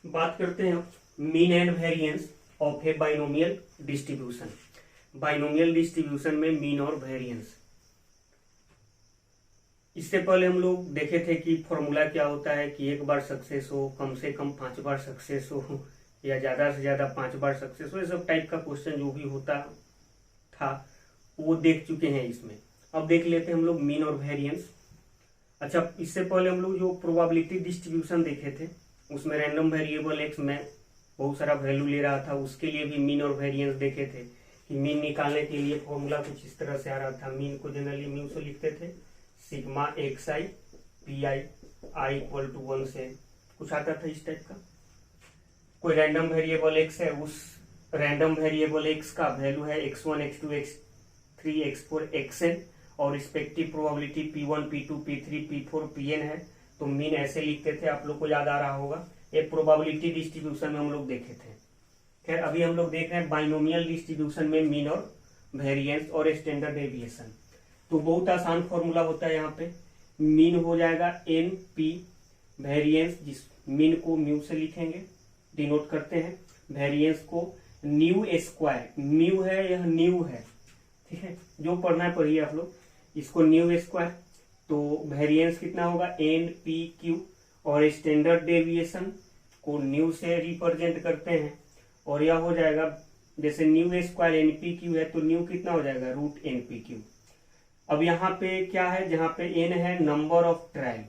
बात करते हैं mean and variance of a binomial distribution. Binomial distribution में मीन और वेरिएंस, इससे पहले हम लोग देखे थे कि फॉर्मूला क्या होता है कि एक बार सक्सेस हो, कम से कम 5 बार सक्सेस हो, या ज्यादा से ज्यादा 5 बार सक्सेस हो, ये सब टाइप का क्वेश्चन जो भी होता था वो देख चुके हैं। इसमें अब देख लेते हैं हम लोग मीन और वेरिएंस। अच्छा, इससे पहले हम लोग जो प्रोबेबिलिटी डिस्ट्रीब्यूशन देखे थे उसमें रैंडम वेरिएबल एक्स में बहुत सारा वैल्यू ले रहा था, उसके लिए भी मीन और वेरिएंस देखे थे कि मीन निकालने के लिए फॉर्मूला कुछ इस तरह से आ रहा था। मीन को जनरली म्यू से लिखते थे, sigma X I P I I equal to 1 से कुछ आता था इस टाइप का। कोई रैंडम वेरिएबल एक्स है, उस रैंडम वेरिएबल एक्स का वैल्यू है x1 x2 x3 x4 xn और respective probability p1 p2 p3 p4 pn है, तो मीन ऐसे लिखते थे। आप लोग को याद आ रहा होगा, ये प्रोबेबिलिटी डिस्ट्रीब्यूशन में हम लोग देखे थे। खैर अभी हम लोग देख रहे हैं बाइनोमियल डिस्ट्रीब्यूशन में मीन और वेरिएंस और स्टैंडर्ड डेविएशन। तो बहुत आसान फॉर्मूला होता है। यहाँ पे मीन हो जाएगा एन पी, वेरिएंस जिस मीन को म्यू से लिखेंगे, डिनोट करते हैं, वेरिएंस को न्यू स्क्वायर, म्यू है यह न्यू है, ठीक है, जो पढ़ना है पढ़िए आप लोग, इसको न्यू स्क्वायर। तो वेरिएंस कितना होगा एन पी क्यू, और स्टैंडर्ड डेविएशन को न्यू से रिप्रेजेंट करते हैं, और यह हो जाएगा जैसे nu square N P Q है तो न्यू कितना हो जाएगा रूट एन पी क्यू। अब यहाँ पे क्या है, जहाँ पे एन है नंबर ऑफ ट्रायल,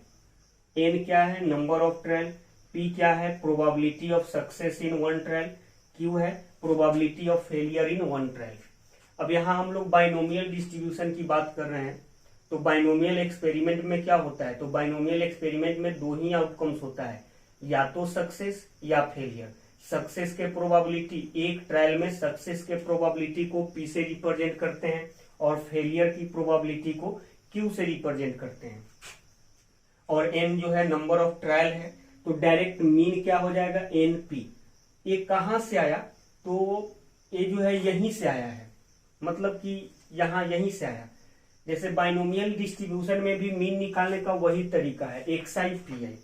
एन क्या है नंबर ऑफ ट्रायल, पी क्या है probability of success in one trial, Q है probability of failure in one trial. अब यहाँ हम लोग बाइनोमियल डिस्ट्रीब्यूशन की बात कर रहे हैं, तो बाइनोमियल एक्सपेरिमेंट में क्या होता है, तो बाइनोमियल एक्सपेरिमेंट में 2 ही आउटकम्स होता है, या तो सक्सेस या फेलियर। सक्सेस के प्रोबेबिलिटी, एक ट्रायल में सक्सेस के प्रोबेबिलिटी को पी से रिप्रेजेंट करते हैं और फेलियर की प्रोबेबिलिटी को क्यू से रिप्रेजेंट करते हैं। और एन जो है नंबर ऑफ ट्रायल है, तो डायरेक्ट मीन क्या हो जाएगा एन पी। ये कहां से आया, तो ये जो है यहीं से आया है, मतलब कि यहाँ यहीं से आया। जैसे बाइनोमियल डिस्ट्रीब्यूशन में भी मीन निकालने का वही तरीका है, एक्स आई पी आई,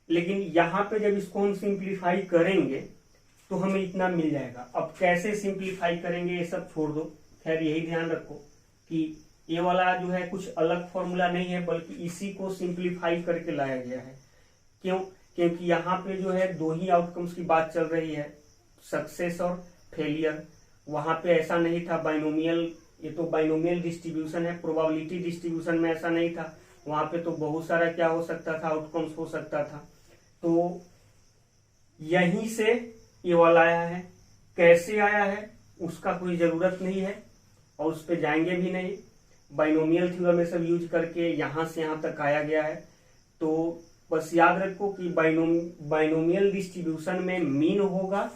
लेकिन यहाँ पे जब इसको हम सिंप्लीफाई करेंगे तो हमें इतना मिल जाएगा। अब कैसे सिंप्लीफाई करेंगे ये सब छोड़ दो, खैर यही ध्यान रखो कि ये वाला जो है कुछ अलग फॉर्मूला नहीं है, बल्कि इसी को सिंप्लीफाई करके लाया गया है। क्यों? क्योंकि यहाँ पे जो है 2 ही आउटकम्स की बात चल रही है, सक्सेस और फेलियर। वहां पे ऐसा नहीं था बाइनोमियल, ये तो बाइनोमियल डिस्ट्रीब्यूशन है, प्रोबेबिलिटी डिस्ट्रीब्यूशन में ऐसा नहीं था। वहां पे तो बहुत सारा क्या हो सकता था, आउटकम्स हो सकता था। तो यहीं से ये वाला आया है, कैसे आया है उसका कोई जरूरत नहीं है और उस पर जाएंगे भी नहीं। बाइनोमियल थ्योरम में सब यूज करके यहां से यहां तक आया गया है। तो बस याद रखो कि बाइनोमियल डिस्ट्रीब्यूशन में मीन होगा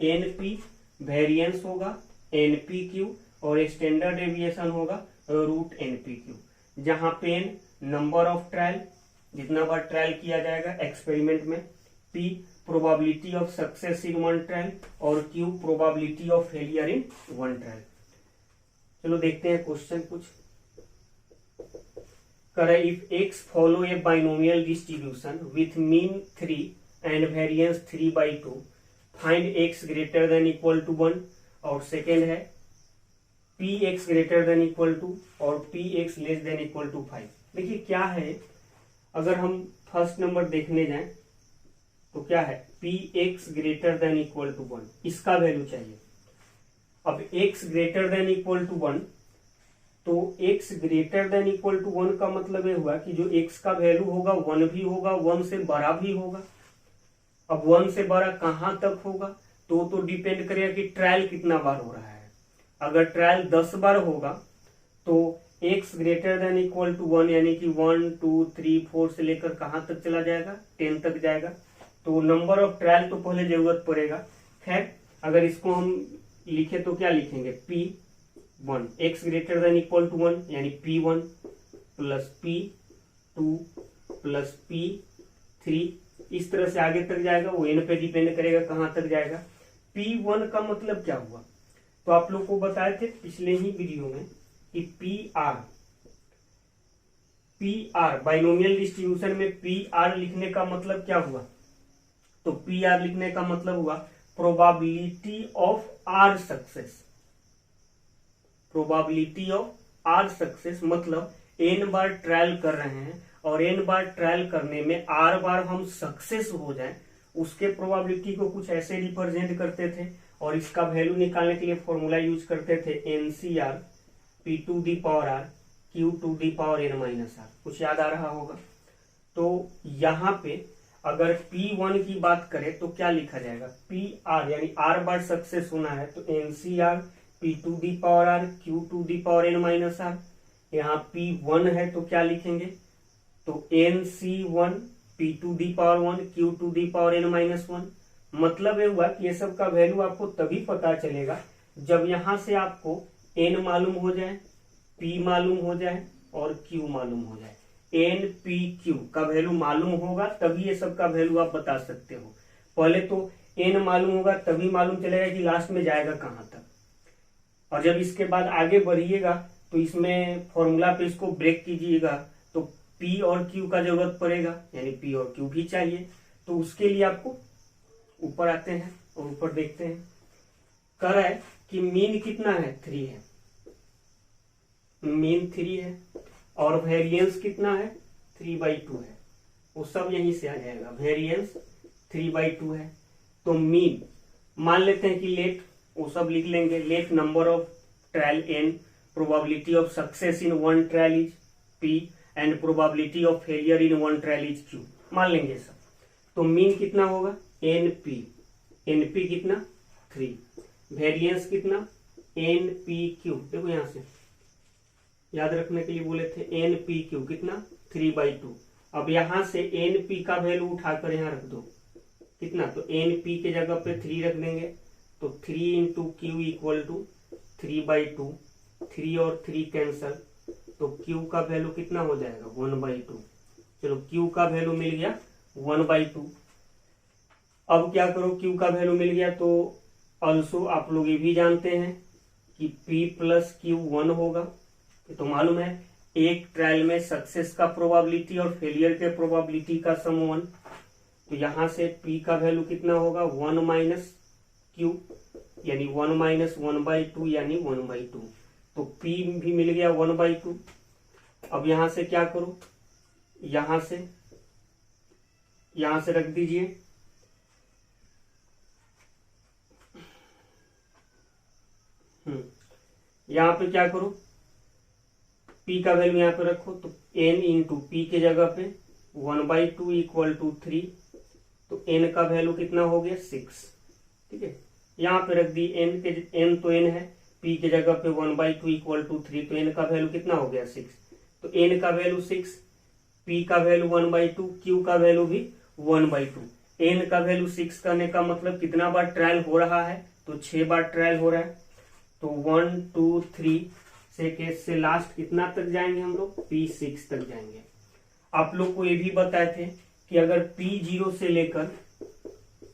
एन पी, वेरिएंस होगा एन पी क्यू, और स्टैंडर्ड डेविएशन होगा रूट एन पी क्यू। जहां पे एन नंबर ऑफ ट्रायल, जितना बार ट्रायल किया जाएगा एक्सपेरिमेंट में, P probability of success in one trial, और Q probability of failure in one trial. चलो देखते हैं क्वेश्चन कुछ करे। If X follow a binomial distribution with mean 3 and variance 3/2, find X greater than equal to 1, और second है P X greater than equal to और P X less than equal to 5। देखिए क्या है, अगर हम फर्स्ट नंबर देखने जाएं तो क्या है, P X greater than equal to 1, इसका वैल्यू चाहिए। अब X greater than equal to 1, तो X greater than equal to 1 का मतलब ये हुआ कि जो एक्स का वैल्यू होगा 1 भी होगा, 1 से बड़ा भी होगा। अब 1 से बड़ा कहां तक होगा, तो डिपेंड करेगा कि ट्रायल कितना बार हो रहा है। अगर ट्रायल 10 बार होगा तो X greater than equal to 1 यानी कि 1 2 3 4 से लेकर कहां तक चला जाएगा, 10 तक जाएगा। तो नंबर ऑफ ट्रायल तो पहले जरूरत पड़ेगा। खैर अगर इसको हम लिखे तो क्या लिखेंगे, P1 X greater than equal to 1 यानी P1 plus P2 plus P3, इस तरह से आगे तक जाएगा। वो एन पे डिपेंड करेगा कहां तक जाएगा। P1 का मतलब क्या हुआ, तो आप लोग को बताए थे पिछले ही वीडियो में कि पी आर बाइनोमियल डिस्ट्रीब्यूशन में पी आर लिखने का मतलब क्या हुआ, तो पी आर लिखने का मतलब हुआ probability of R success. Probability of R success मतलब एन बार ट्रायल कर रहे हैं और एन बार ट्रायल करने में आर बार हम सक्सेस हो जाए, उसके प्रोबेबिलिटी को कुछ ऐसे रिप्रेजेंट करते थे और इसका वैल्यू निकालने के लिए फॉर्मूला यूज करते थे NCR P to the power R Q to the power N minus R. कुछ याद आ रहा होगा। तो यहाँ पे अगर P1 की बात करें तो क्या लिखा जाएगा, पी आर यानी आर बार सक्सेस होना है तो NCR P to the power R Q to the power N minus R. यहाँ P1 है तो क्या लिखेंगे, तो NC1 P to the power 1 Q to the power N minus 1। मतलब ये हुआ कि ये सब का वैल्यू आपको तभी पता चलेगा जब यहां से आपको n मालूम हो जाए, p मालूम हो जाए और q मालूम हो जाए। n p q का वैल्यू मालूम होगा तभी ये सब का वैल्यू आप बता सकते हो। पहले तो n मालूम होगा तभी मालूम चलेगा कि लास्ट में जाएगा कहां तक, और जब इसके बाद आगे बढ़िएगा तो इसमें फॉर्मूला पे इसको ब्रेक कीजिएगा तो p और q का जरूरत पड़ेगा, यानी p और q भी चाहिए। तो उसके लिए आपको ऊपर आते हैं और ऊपर देखते हैं। कह रहा है कि मीन कितना है, 3 है, मीन 3 है और वेरिएंस कितना है, 3/2 है। वो सब यहीं से आ जाएगा, वेरिएंस 3/2 है। तो मीन मान लेते हैं कि लेट, वो सब लिख लेंगे, let number of trial n, probability of success in one trial is p and probability of failure in one trial is q। मान लेंगे सब। तो मीन कितना होगा, np कितना 3, वेरिएंस कितना npq। देखो यहां से याद रखने के लिए बोले थे, npq कितना 3/2। अब यहां से np का वैल्यू उठाकर यहां रख दो, कितना, तो np के जगह पे 3 रख देंगे तो 3 इंटू क्यू इक्वल टू 3/2, 3 और 3 कैंसल, तो q का वैल्यू कितना हो जाएगा 1/2। चलो q का वैल्यू मिल गया 1/2। अब क्या करो, q का वैल्यू मिल गया तो ऑल्सो आप लोग ये भी जानते हैं कि p प्लस क्यू 1 होगा। तो मालूम है एक ट्रायल में सक्सेस का प्रोबेबिलिटी और फेलियर के प्रोबेबिलिटी का सम 1। तो यहां से p का वैल्यू कितना होगा 1 माइनस क्यू, यानी 1 माइनस 1/2 यानी 1/2। तो p भी मिल गया 1/2। अब यहां से क्या करो, यहां से रख दीजिए, यहां पे क्या करो, p का वैल्यू यहां पे रखो तो n इंटू पी के जगह पे 1/2 इक्वल टू 3, तो n का वैल्यू कितना हो गया 6। ठीक है, यहां पे रख दी n तो n है, p के जगह पे 1/2 इक्वल टू 3, तो n का वैल्यू कितना हो गया 6। तो n का वैल्यू 6, p का वैल्यू 1/2, q का वैल्यू भी 1/2। n का वैल्यू 6 करने का मतलब कितना बार ट्रायल हो रहा है, तो 6 बार ट्रायल हो रहा है। तो 1 2 3 से केस से लास्ट कितना तक जाएंगे हम लोग, P6 तक जाएंगे। आप लोग को ये भी बताए थे कि अगर P0 से लेकर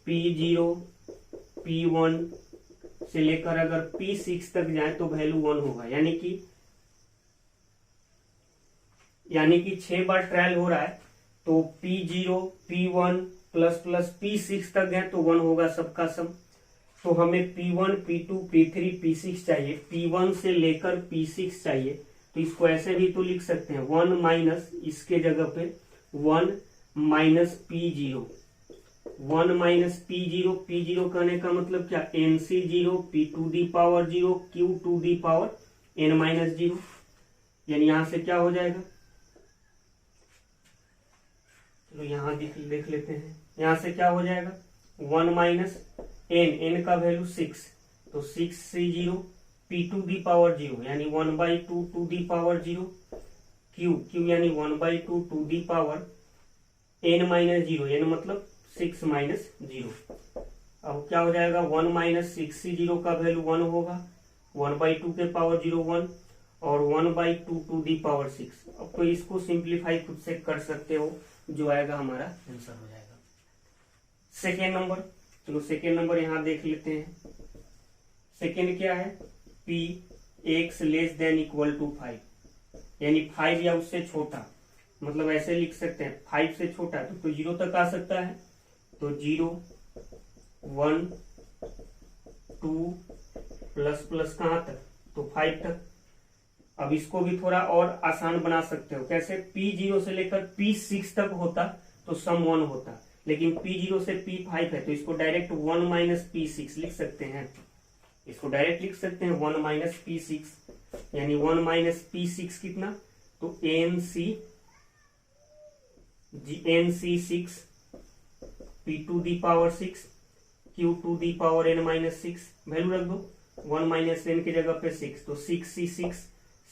P0 P1 से लेकर अगर P6 तक जाए तो वैल्यू 1 होगा, यानी कि 6 बार ट्रायल हो रहा है तो P0 P1 plus plus P6 तक गए तो 1 होगा सबका सम। तो हमें P1 P2 P3 P6 चाहिए, P1 से लेकर P6 चाहिए। तो इसको ऐसे भी तो लिख सकते हैं 1 माइनस इसके जगह पे 1 माइनस P0, 1 माइनस P0 कहने का मतलब क्या, NC0 P to the power 0 Q to the power n minus 0। यानी यहां से क्या हो जाएगा, चलो यहां देख लेते हैं, यहां से क्या हो जाएगा 1 माइनस n का वैल्यू 6, तो 6C0 P to the power 0 यानी 1/2 टू दी पावर 0, Q यानी 1/2 to the power n minus 0, n मतलब 6 माइनस 0। अब क्या हो जाएगा 1 माइनस 6C0 का वैल्यू 1 होगा, 1/2 के पावर 0 1 और 1/2 टू दी पावर 6। अब तो इसको सिंप्लीफाई खुद से कर सकते हो, जो आएगा हमारा आंसर हो जाएगा। सेकेंड नंबर, चलो सेकेंड नंबर यहां देख लेते हैं। सेकेंड क्या है, P x less than equal to 5, यानी 5 या उससे छोटा, मतलब ऐसे लिख सकते हैं 5 से छोटा तो 0 तक आ सकता है। तो 0 1 2 प्लस प्लस कहाँ तक, तो 5 तक। अब इसको भी थोड़ा और आसान बना सकते हो, कैसे, P0 से लेकर P6 तक होता तो सम 1 होता, लेकिन P0 से P5 है तो इसको डायरेक्ट 1 माइनस P6 लिख सकते हैं। इसको डायरेक्ट लिख सकते हैं 1 माइनस P6, यानी 1 माइनस P6 कितना, तो NC6 P to the power 6 Q to the power n minus 6, value रख दो 1 माइनस n की जगह पे 6, तो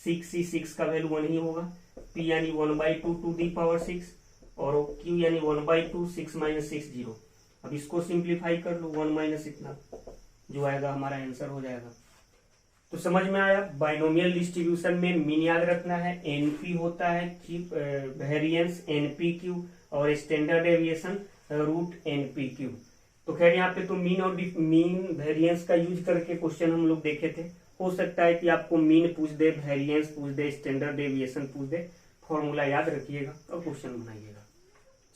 6C6 का वैल्यू 1 ही होगा। P यानी 1/2 टू दी पावर 6 और Q यानी 1/2, 6 माइनस 6 0। अब इसको सिंप्लीफाई कर लो, 1 माइनस इतना जो आएगा हमारा आंसर हो जाएगा। तो समझ में आया, बाइनोमियल डिस्ट्रीब्यूशन में मीन याद रखना है, एनपी होता है वेरिएंस NPQ और स्टैंडर्ड डेविएशन रूट NPQ। तो खैर यहाँ पे तो मीन और मीन वेरिएंस का यूज करके क्वेश्चन हम लोग देखे थे। हो सकता है कि आपको मीन पूछ दे, वेरिएंस पूछ दे, स्टैंडर्ड डेविएशन पूछ दे, फॉर्मूला याद रखिएगा और क्वेश्चन बनाइएगा,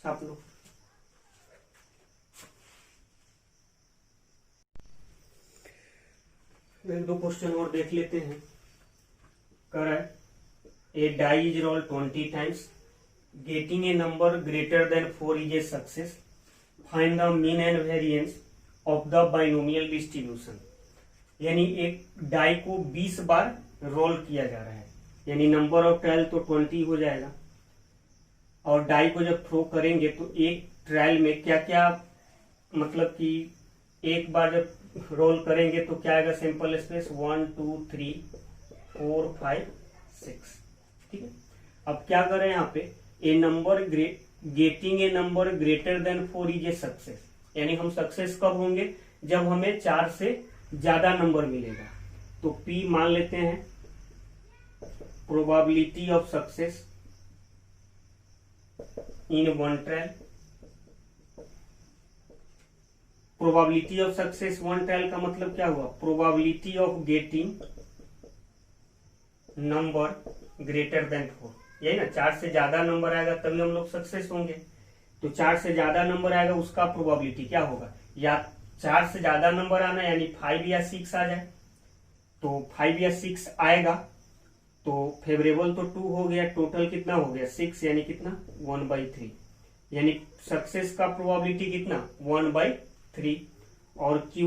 छाप लो। एक दो क्वेश्चन और देख लेते हैं। कर है a die is roll 20 times, getting a number greater than 4 is a success, find the mean and variance of the binomial distribution. यानी एक डाई को 20 बार रोल किया जा रहा है, यानी नंबर ऑफ ट्रायल तो 20 हो जाएगा, और डाई को जब थ्रो करेंगे तो एक ट्रायल में क्या क्या, मतलब कि एक बार जब रोल करेंगे तो क्या आएगा, सैंपल स्पेस 1 2 3 4 5 6, ठीक है। अब क्या करें यहाँ पे, a number getting a number greater than 4 is a success, यानी हम सक्सेस कब होंगे, जब हमें 4 से ज्यादा नंबर मिलेगा। तो P मान लेते हैं probability of success in one trial. Probability of success one trial का मतलब क्या हुआ, probability of getting number greater than 4, यही ना, 4 से ज्यादा नंबर आएगा तभी हम लोग सक्सेस होंगे। तो 4 से ज्यादा नंबर आएगा उसका प्रोबेबिलिटी क्या होगा, या 4 से ज्यादा नंबर आना यानी 5 या 6 आ जाए, तो 5 या 6 आएगा तो फेवरेबल तो 2 हो गया, टोटल कितना हो गया 6, यानी कितना 1/3, यानी सक्सेस का प्रोबेबिलिटी कितना 1/3। और Q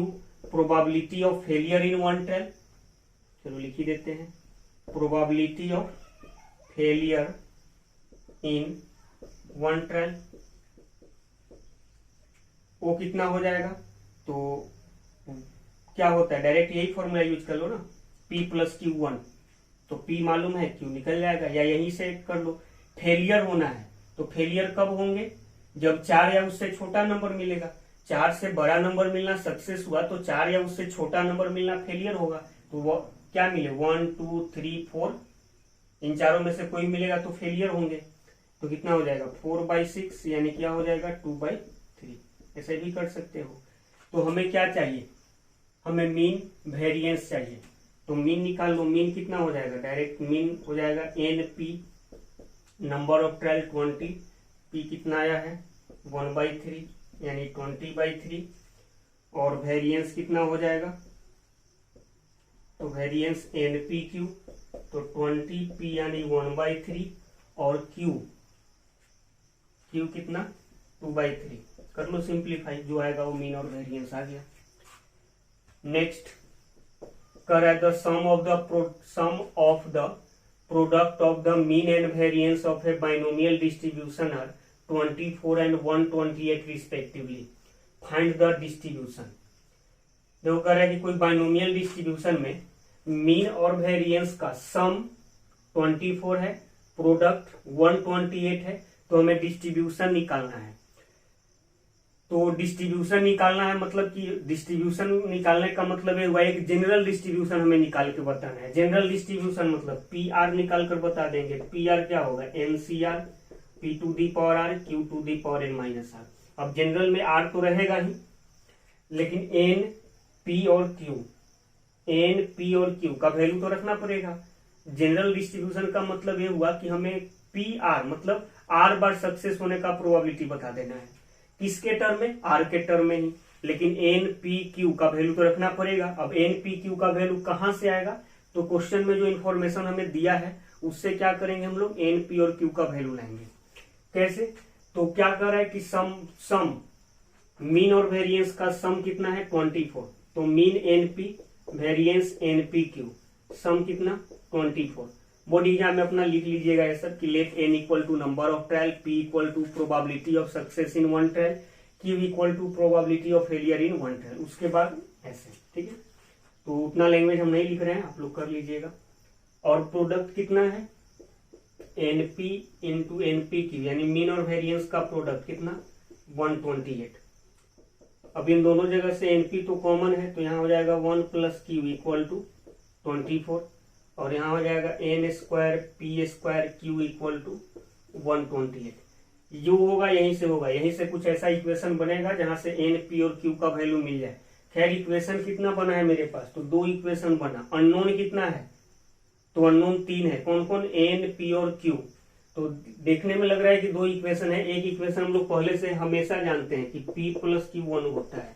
probability of failure in one trial, चलो लिख ही देते हैं, probability of failure in one trial वो कितना हो जाएगा, तो क्या होता है, डायरेक्ट यही फॉर्मूला यूज कर लो ना, P प्लस Q1, तो P मालूम है Q निकल जाएगा, या यहीं से कर लो। फेलियर होना है तो फेलियर कब होंगे, जब 4 या उससे छोटा नंबर मिलेगा, 4 से बड़ा नंबर मिलना सक्सेस हुआ, तो 4 या उससे छोटा नंबर मिलना फेलियर होगा। तो वो क्या मिले 1 2 3 4, इन चारों में से कोई मिलेगा तो फेलियर होंगे। तो कितना हो जाएगा 4/6, यानी क्या हो जाएगा 2/3, ऐसे भी कर सकते हो। तो हमें क्या चाहिए, हमें मीन वेरिएंस चाहिए, तो मीन निकाल लो। मीन कितना हो जाएगा, डायरेक्ट मीन हो जाएगा NP, number of trial 20, P कितना आया है 1/3 यानी 20/3, और वेरिएंस कितना हो जाएगा, तो वेरिएंस NPQ, तो 20P यानी 1/3 और Q कितना 2/3, कर लो सिंप्लीफाई, जो आएगा वो मीन और वेरिएंस आ गया। नेक्स्ट कर the sum of the product of the mean and variance of a binomial distribution are 24 and 128 respectively, find the distribution. देखो कह रहा है कि कोई बाइनोमियल डिस्ट्रीब्यूशन में मीन और वेरिएंस का सम 24 है, प्रोडक्ट 128 है, तो हमें डिस्ट्रीब्यूशन निकालना है। तो डिस्ट्रीब्यूशन निकालना है मतलब कि डिस्ट्रीब्यूशन निकालने का मतलब है एक जनरल डिस्ट्रीब्यूशन हमें निकाल के बताना है। जनरल डिस्ट्रीब्यूशन मतलब PR निकाल कर बता देंगे। PR क्या होगा NCR, P to the power R, Q to the power n minus R। अब जनरल में R तो रहेगा ही, लेकिन N P और Q का वैल्यू तो रखना पड़ेगा। जनरल डिस्ट्रीब्यूशन का मतलब ये हुआ कि हमें PR मतलब R बार सक्सेस होने का प्रोबेबिलिटी बता देना है। किसके टर्म में, आर के टर्म में ही, लेकिन एन पी क्यू का वैल्यू तो रखना पड़ेगा। अब एन पी क्यू का वैल्यू कहां से आएगा, तो क्वेश्चन में जो इन्फॉर्मेशन हमें दिया है उससे क्या करेंगे हम लोग, एन पी और क्यू का वैल्यू लाएंगे। कैसे, तो क्या कर रहा है कि सम मीन और वेरिएंस का सम कितना है 24, तो mean N P variance N P Q, sum कितना 24। बोर्ड एग्जाम में अपना लिख लीजिएगा ये सब कि let N equal to number of trial, P equal to probability of success in one trial, Q equal to probability of failure in one trial, उसके बाद ऐसे, ठीक है। तो उतना लैंग्वेज हम नहीं लिख रहे हैं, आप लोग कर लीजिएगा। और प्रोडक्ट कितना है, एनपी इंटू एनपी क्यू, यानी मीन और वेरिएंस का प्रोडक्ट कितना 128। अब इन दोनों जगह से एनपी तो कॉमन है, तो यहाँ हो जाएगा 1 प्लस क्यू इक्वल टू 24, और यहाँ हो जाएगा N square P square Q equal to 128। जो होगा यहीं से होगा, यहीं से कुछ ऐसा इक्वेशन बनेगा जहां से एन पी और क्यू का वैल्यू मिल जाए। खैर इक्वेशन कितना बना है मेरे पास, तो 2 इक्वेशन बना। अननोन कितना है, तो अननोन 3 है, कौन कौन, एन पी और क्यू। तो देखने में लग रहा है कि 2 इक्वेशन है, एक इक्वेशन हम लोग पहले से हमेशा जानते हैं कि P प्लस क्यू 1 होता है,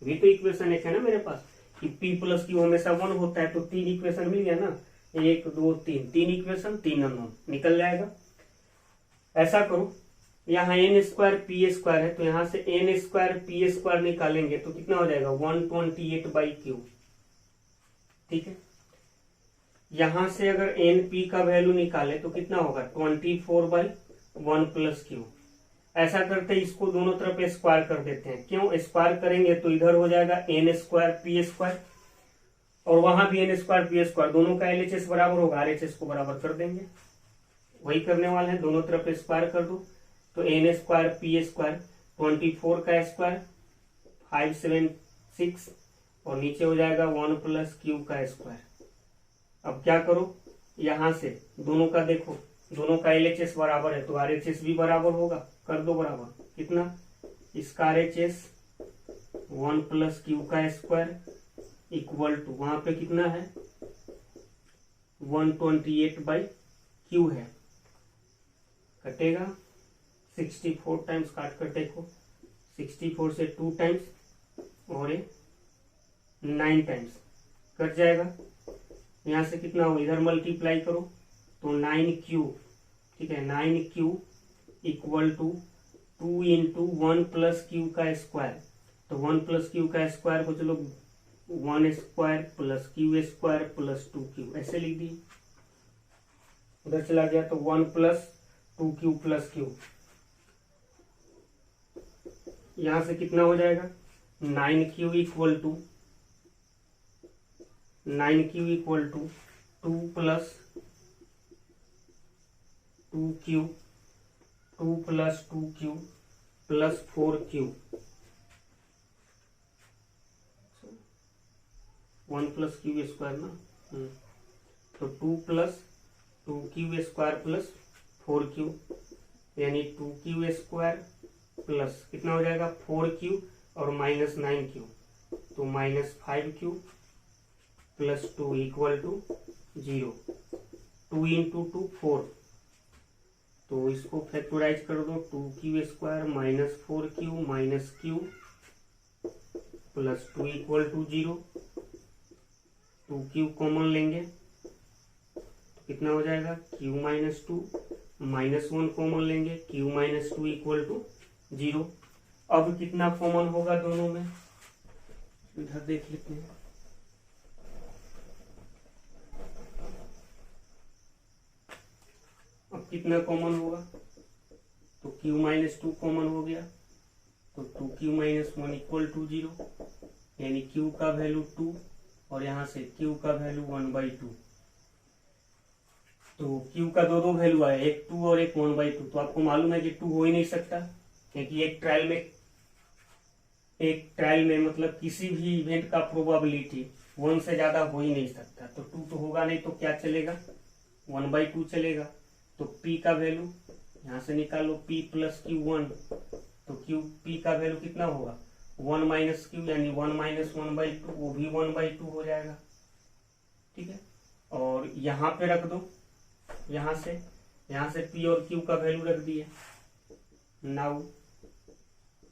भी तो इक्वेशन एक है ना मेरे पास कि P प्लस क्यू हमेशा 1 होता है। तो 3 इक्वेशन मिल गया ना, 1 2 3, 3 इक्वेशन 3 अननोन निकल जाएगा। ऐसा करो, यहाँ एन स्क्वायर पी स्क्वायर है, तो यहाँ से एन स्क्वायर पी स्क्वायर निकालेंगे तो कितना हो जाएगा 128 बाई क्यू, ठीक है। यहां से अगर एन पी का वैल्यू निकाले तो कितना होगा 24 बाई 1 प्लस क्यू। ऐसा करते इसको दोनों तरफ स्क्वायर कर देते हैं, क्यों, स्क्वायर करेंगे तो इधर हो जाएगा एन स्क्वायर पी स्क्वायर, और वहां भी एन स्क्वायर पी स्क्वायर, दोनों का एलएचएस बराबर होगा, आरएचएस को बराबर कर देंगे, वही करने वाले हैं, दोनों तरफ स्क्वायर कर दो। तो एन स्क्वायर पी स्क्वायर 24 का स्क्वायर 576, और नीचे हो जाएगा 1 प्लस क्यू का स्क्वायर। अब क्या करो, यहां से दोनों का देखो, दोनों का एलएचएस बराबर है तो आरएचएस भी बराबर होगा, कर दो बराबर, कितना, इसका आरएचएस 1 प्लस क्यू का स्क्वायर इक्वल टू, वहां पे कितना है 128 बाई क्यू है, कटेगा 64 टाइम्स, काट कर देखो 64 से 2 टाइम्स और 9 टाइम्स कट जाएगा। यहां से कितना हो, इधर मल्टीप्लाई करो तो 9q, ठीक है, 9q equal to 2 into 1 plus Q का स्क्वायर, तो 1 प्लस क्यू का स्क्वायर को चलो 1 square plus Q square plus 2q, ऐसे लिख दिए। उधर चला गया तो 1 प्लस 2q प्लस क्यू, यहां से कितना हो जाएगा 9q equal to 2 plus 2q 2 plus 2q plus 4q, 1 plus Q square ना, तो 2 plus 2q square plus 4q, यानी 2q स्क्वायर प्लस कितना हो जाएगा 4q और माइनस 9q, तो minus 5q plus 2 equal to 0। 2 into 2 4, तो इसको फैक्टराइज कर दो, 2q square minus 4q minus q plus 2 equal to 0। 2q common लेंगे तो कितना हो जाएगा q माइनस 2, माइनस 1 कॉमन लेंगे, q माइनस 2 इक्वल टू 0। अब कितना कॉमन होगा दोनों में, इधर देख लेते हैं, अब कितना कॉमन होगा, तो q माइनस 2 कॉमन हो गया, तो 2q माइनस 1 इक्वल टू 0, यानी q का वैल्यू 2 और यहाँ से q का वैल्यू 1/2। तो q का दो वैल्यू आया, एक 2 और एक 1/2, तो आपको मालूम है कि 2 हो ही नहीं सकता, क्योंकि एक ट्रायल में मतलब किसी भी इवेंट का प्रोबेबिलिटी 1 से ज्यादा हो ही नहीं सकता, तो 2 तो होगा नहीं, तो क्या चलेगा 1/2 चलेगा। तो p का वैल्यू यहाँ से निकालो, p प्लस क्यू 1, तो p का वैल्यू कितना होगा 1 माइनस क्यू, यानी 1 माइनस 1/2, वो भी 1/2 हो जाएगा, ठीक है। और यहाँ पे रख दो, यहाँ से p और q का वैल्यू रख दिए। नाउ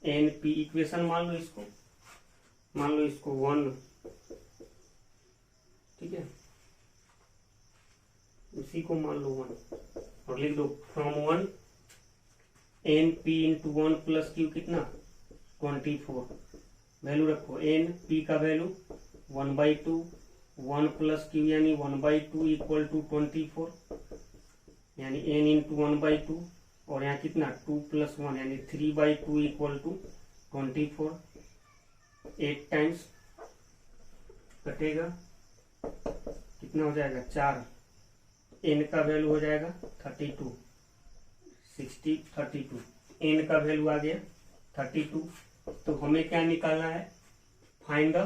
एन पी इक्वेशन मान लो इसको 1, ठीक है, इसी को मान लो 1 और लिख दो from 1 N P into 1 plus Q कितना 24, वैल्यू रखो एन पी का वैल्यू 1/2, 1 प्लस क्यू यानी 1/2 इक्वल टू 24, यानी एन इंटू 1/2 और यहाँ कितना 2 + 1 यानी 3/2 इक्वल टू 24, 8 टाइम्स कटेगा कितना हो जाएगा 4, एन का वैल्यू हो जाएगा 32, 32 एन का वैल्यू आ गया 32। तो हमें क्या निकालना है, फाइंड द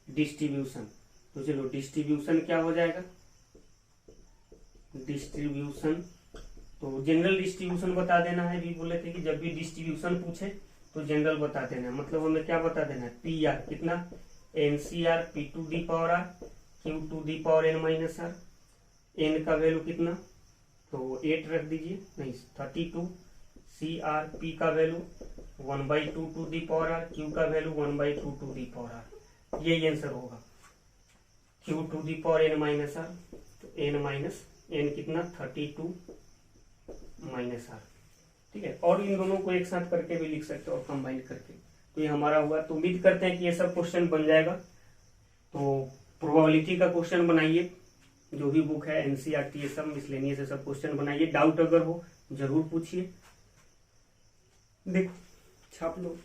डिस्ट्रीब्यूशन। तो चलो डिस्ट्रीब्यूशन क्या हो जाएगा, डिस्ट्रीब्यूशन तो जनरल डिस्ट्रीब्यूशन बता देना है। भी बोले थे कि जब भी डिस्ट्रीब्यूशन पूछे तो जनरल बता देना है, मतलब हमें क्या बता देना है, पी आर कितना NCR P⁴ Q⁴n−r, एन का वैल्यू कितना तो 8 रख दीजिए, नहीं 32, CR P का वैल्यू 1/2 Q का वैल्यू 1/2 यही आंसर होगा, Q⁴n−r तो n कितना 32 -r, ठीक है। और इन दोनों को एक साथ करके भी लिख सकते हो और कंबाइन करके, तो ये हमारा हुआ। तो उम्मीद करते हैं कि ये सब क्वेश्चन बन जाएगा। तो प्रोबेबिलिटी का क्वेश्चन बनाइए, जो भी बुक है NCERT ये सब मिसलेनियस से सब क्वेश्चन बनाइए, डाउट अगर हो जरूर पूछिए। देखो छाप लो।